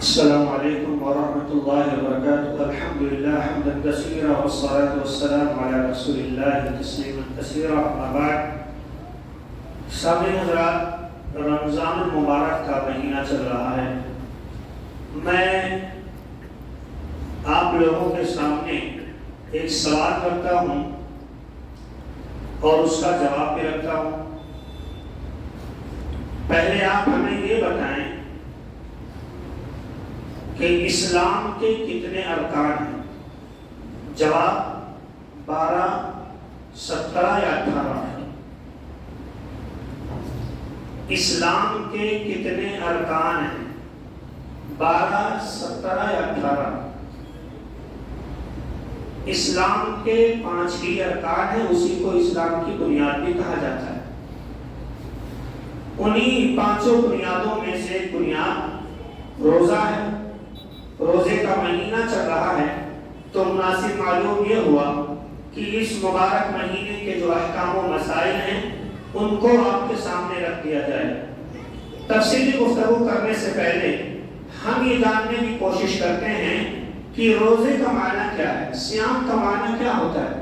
السلام علیکم ورحمۃ اللہ وبرکاتہ. الحمد للہ حمدا کثیرا والصلاة والسلام علی رسول اللہ تسلیما کثیرا. اما بعد. سامعین حضرات، رمضان المبارک کا مہینہ چل رہا ہے. میں آپ لوگوں کے سامنے ایک سوال رکھتا ہوں اور اس کا جواب بھی رکھتا ہوں. پہلے آپ ہمیں یہ بتائیں کہ اسلام کے کتنے ارکان ہیں؟ جواب 12، 17 یا 18 ہے. اسلام کے کتنے ارکان ہیں؟ 12، 17 یا 18؟ اسلام کے 5 ہی ارکان ہیں، اسی کو اسلام کی بنیاد بھی کہا جاتا ہے. انہی 5 بنیادوں میں سے ایک بنیاد روزہ ہے. روزے کا مہینہ چل رہا ہے تو مناسب معلوم یہ ہوا کہ اس مبارک مہینے کے جو احکام و مسائل ہیں ان کو آپ کے سامنے رکھ دیا جائے. تفصیلی گفتگو کرنے سے پہلے ہم یہ جاننے کی کوشش کرتے ہیں کہ روزے کا معنی کیا ہے، صیام کا معنی کیا ہوتا ہے.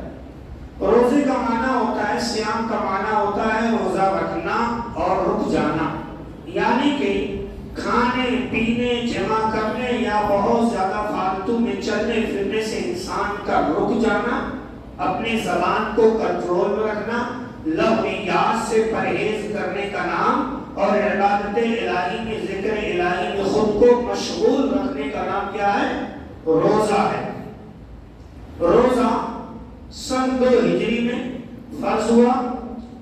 روزے کا معنی ہوتا ہے، صیام کا معنی ہوتا ہے روزہ رکھنا اور رک جانا، یعنی کہ کھانے پینے جمع کرنے یا بہت زیادہ فالتو میں چلنے پھرنے سے انسان کا رک جانا، اپنی زبان کو کنٹرول میں رکھنا، لغویات سے پرہیز کرنے کا نام، اور عبادت الہی میں ذکر الہی میں خود کو مشغول رکھنے کا نام کیا ہے؟ روزہ ہے. روزہ سن 2 ہجری میں فرض ہوا.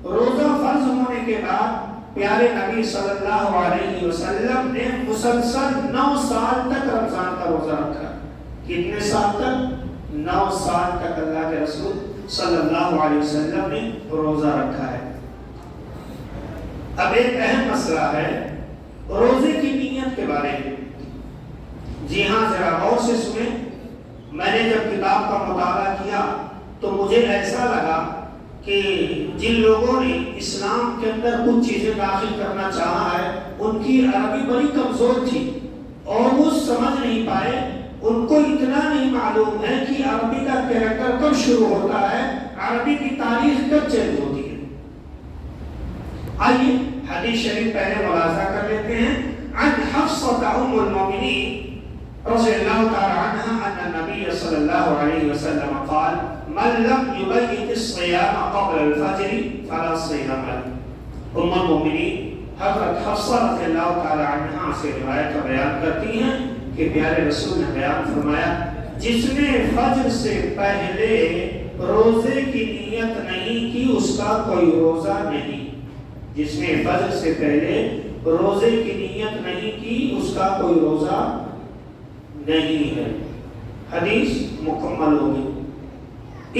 روزہ فرض ہونے کے بعد پیارے نبی صلی اللہ علیہ وسلم نے مسلسل 9 سال تک رمضان کا روزہ رکھا. کتنے سال تک؟ 9 سال تک اللہ کے رسول صلی اللہ علیہ وسلم نے روزہ رکھا ہے. اب ایک اہم مسئلہ ہے روزے کی نیت کے بارے میں. جی ہاں، ذرا غور سے سنیں. میں نے جب کتاب کا مطالعہ کیا تو مجھے ایسا لگا کہ جن لوگوں نے اسلام کے اندر کچھ چیزیں داخل کرنا چاہا ہے ان کی عربی بڑی کمزور تھی اور وہ سمجھ نہیں پائے. ان کو اتنا نہیں معلوم ہے کہ عربی کا کریکٹر کب شروع ہوتا ہے، عربی کی تاریخ کب چینج ہوتی ہے. آئیے حدیث شریف پہلے ملاحظہ کر لیتے ہیں. عن حفصة ام المؤمنین رضی اللہ تعالی عنہ ان النبی صلی اللہ علیہ وسلم قال من لم يبيت الصيام قبل الفجر فلا صيام له. ام المؤمنین حضرت حفصہ رضی اللہ تعالی عنہ سے روایت بیان کرتی ہیں کہ پیارے رسول نے بیان فرمایا جس نے فجر سے پہلے روزے کی نیت نہیں کی اس کا کوئی روزہ نہیں. جس نے فجر سے پہلے روزے کی نیت نہیں کی اس کا کوئی روزہ نہیں ہے. حدیث مکمل ہوگی.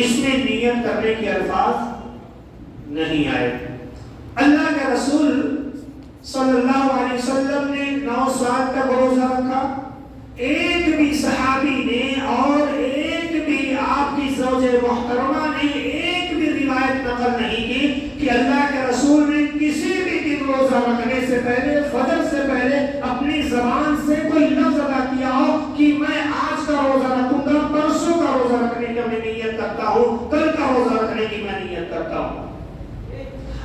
اس میں نیت کرنے کے الفاظ نہیں آئے. اللہ کے رسول صلی اللہ علیہ وسلم نے 9 سال تک روزہ رکھا. ایک بھی صحابی نے اور ایک بھی آپ کی زوج محترمہ نے ایک بھی روایت نقل نہیں کی کہ اللہ کے رسول نے کسی بھی دن روزہ رکھنے سے پہلے فجر سے پہلے اپنی زبان سے کوئی لفظ ادا کیا ہو کہ میں آج کا روزہ رکھوں گا، پرسوں کا روزہ رکھنے کی میں نیت کرتا ہوں، کل کا روزہ رکھنے کی میں نیت کرتا ہوں.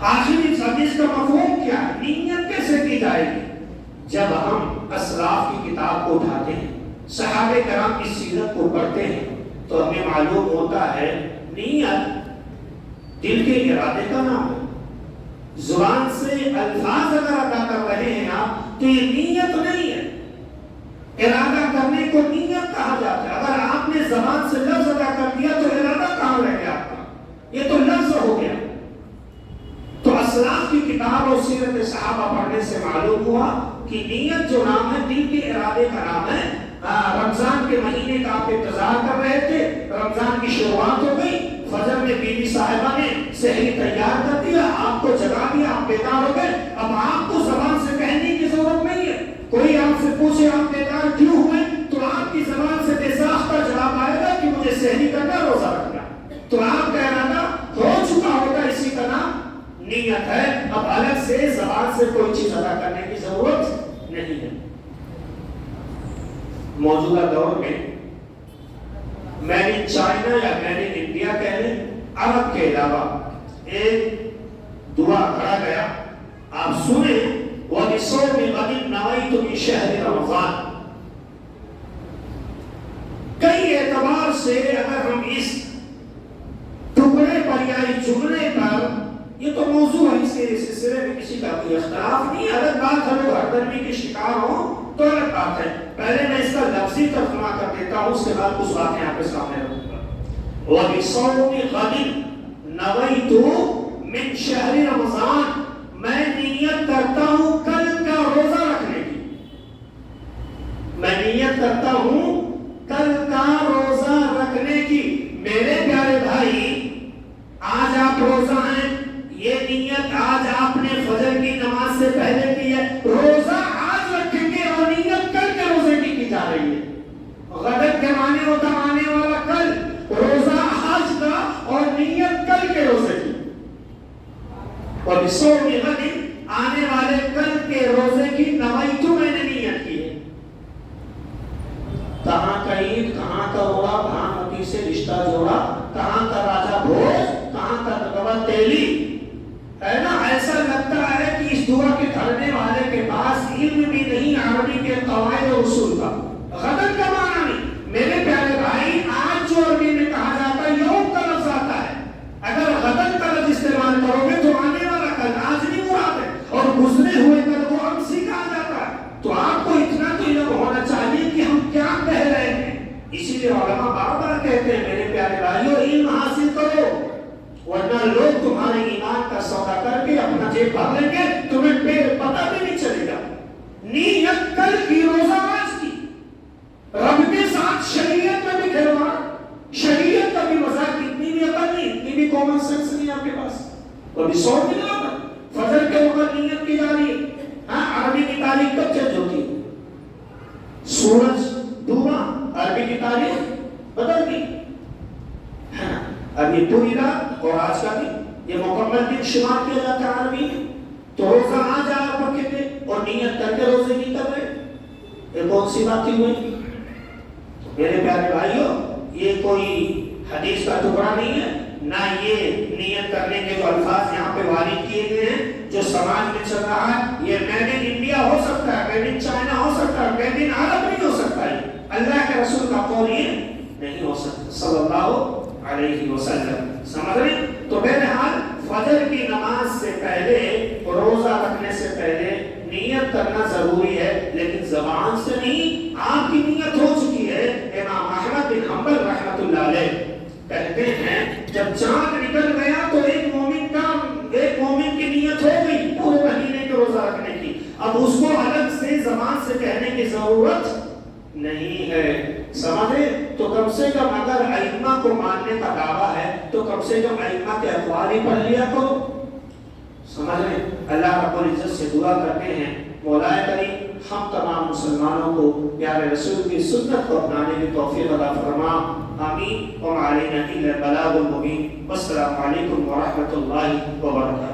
آخر اس حدیث کا مفہوم کیا ہے؟ نیت کیسے کی جائے گی؟ جب ہم اسلاف کی کتاب کو اٹھاتے ہیں، صحابہ کرام کی سیرت کو پڑھتے ہیں تو ہمیں معلوم ہوتا ہے نیت دل کے ارادے کا نام ہے. زبان سے الفاظ اگر ادا کر رہے ہیں آپ تو یہ نیت نہیں ہے. ارادہ کرنے کو نیت کہا جاتا ہے. اگر آپ نے زبان سے لفظ ادا کر دیا تو ارادہ کہاں رہ گیا آپ کا؟ یہ تو لفظ ہو گیا. تو اسلاف کی کتاب اور سیرت صحابہ پڑھنے سے معلوم ہوا کہ نیت جو نام ہے دل کے ارادے کا نام ہے. رمضان کے مہینے کا آپ انتظار کر رہے تھے، رمضان کی شروعات ہو گئی، فجر میں بیوی صاحبہ نے سحری تیار کر دیا، آپ کو جگا دیا، آپ بیدار ہو گئے. اب آپ کو زبان سے کہنے کی ضرورت نہیں ہے. کوئی آپ سے پوچھے آپ بیدار کیوں ہوئے تو آپ کی زبان سے بے ساختہ جواب آئے گا کہ مجھے سحری کرنا، روزہ رکھنا. تو آپ کا ارادہ ہو چکا ہوگا، اسی کا نام نیت ہے. اب الگ سے زبان سے کوئی چیز ادا کرنے کی ضرورت نہیں ہے. موجودہ دور میں میڈ ان چائنا یا میڈ ان انڈیا کہہ لیں، عرب کے علاوہ ایک دعا کہا گیا، آپ سنیں، وَبِصَوْمِ غَدٍ نَوَيْتُ مِنْ شَهْرِ رمضان۔ کئی اعتبار سے اگر ہم اس ٹکڑے پر یا اس جملے پر، یہ تو موضوع ہے، اس سلسلے میں کسی کا کوئی اختلاف نہیں، الگ بات ہے لوگ ہردرمی کے شکار ہوں تو الگ بات ہے۔ پہلے میں اس کا لفظی ترجمہ کر دیتا ہوں، اس کے بعد کچھ باتیں آپ کے سامنے رکھوں گا۔ وَبِصَوْمِ غَدٍ نَوَيْتُ مِنْ شَهْرِ رمضان، میں نیت کرتا ہوں کل کا روزہ رکھنے کی، میں نیت کرتا ہوں کل کا روزہ رکھنے کی۔ میرے پیارے بھائی، آج آپ روزہ ہیں، یہ نیت آج آپ نے فجر کی نماز سے پہلے کی ہے، روزہ آج رکھیں گے اور نیت کل کے روزے کی جا رہی ہے۔ غدر کے معنی ہوتا آنے والا کل، روزہ آج کا اور نیت کل کے روزے کی، اور بِصَوْمِ غَدٍ آنے والے کل کے روزے کی نویتو میں نے نیت کی ہے۔ کہاں کا عید، کہاں کا روڑا، کہاں نبی سے رشتہ جوڑا، کہاں کا راجہ بھوج، کہاں کا رقبہ تیلی، ہے نا؟ ایسا لگتا ہے کہ اس دعا کے دھرنے والے کے پاس علم بھی نہیں عربی کے قواعد و اصول کا۔ غدر کا معنی نہیں، میرے پیارے بھائی، آج جو عربی میں کہا جاتا ہے یوم کا لفظ آتا ہے، اگر غدر کا لفظ استعمال کرو گے تو آنے والا کل آج نہیں مراد ہے، اور گزرے ہوئے کل وہ امسی کہا جاتا ہے۔ تو آپ کو اتنا تو علم ہونا چاہیے کہ ہم کیا کہہ رہے ہیں۔ اسی لیے علماء بار بار کہتے ہیں میرے پیارے بھائیو، علم حاصل کرو، ورنہ لوگ تمہارے ایمان کا سودا کر کے اپنا جیب بھر لیں گے، تمہیں پتہ بھی نہیں چلے گا۔ نیت کل کی، روزہ آج کی، رب کے ساتھ شریعت میں بھی کھلواڑ، شریعت کا بھی مذاق، اتنی بھی عقل نہیں، اتنی بھی کامن سینس نہیں آپ کے پاس۔ ابھی سو بھی نہیں ہوگا، فجر کے وقت نیت کی جا رہی ہے۔ ہاں، عربی کی تاریخ کب چینج ہوتی ہے؟ سورج ڈوبا، عربی کی تاریخ بدل گئی۔ اب یہ پوری رات اور آج کا دن، یہ مکمل دن شمار کیا جاتا ہے عربی میں۔ تو روزہ آج آپ رکھے تھے اور نیت کر کے روزے کی کر رہے، یہ کون سی باتیں ہوئی؟ میرے پیارے بھائیوں، یہ کوئی حدیث کا ٹکڑا نہیں ہے، نہ یہ نیت کرنے کے جو الفاظ یہاں پہ وارد کیے گئے ہیں جو سماج میں چل رہا ہے، یہ میڈ ان انڈیا ہو سکتا ہے، میڈ ان چائنا ہو سکتا ہے، میڈ ان عرب نہیں ہو سکتا ہے۔ اللہ کے رسول کا قول یہ نہیں ہو سکتا صلی اللہ علیہ وسلم، سمجھ رہے؟ تو بہرحال فجر کی نماز سے پہلے، روزہ رکھنے سے پہلے نیت کرنا ضروری ہے، لیکن زبان سے نہیں۔ آپ کی نیت ہو چکی ہے۔ امام احمد بن حنبل رحمۃ اللہ علیہ کہتے ہیں جب چاند نکل گیا تو ایک مومن کی نیت ہو گئی پورے مہینے کے روزہ رکھنے کی، اب اس کو الگ سے زبان سے کہنے کی ضرورت نہیں ہے، سمجھے؟ تو کم سے کم اگر ائمہ کو ماننے کا دعویٰ ہے تو کم سے کم ائمہ کے اقوال ہی پڑھ لیا کرو، سمجھ رہے؟ اللہ رب العزت سے دعا کرتے ہیں مولا کریم ہم تمام مسلمانوں کو پیارے رسول کی سنت کو اپنانے کی توفیق عطا فرما، آمین۔ وما علینا الا البلاغ المبین، والسلام علیکم ورحمۃ اللہ وبرکاتہ۔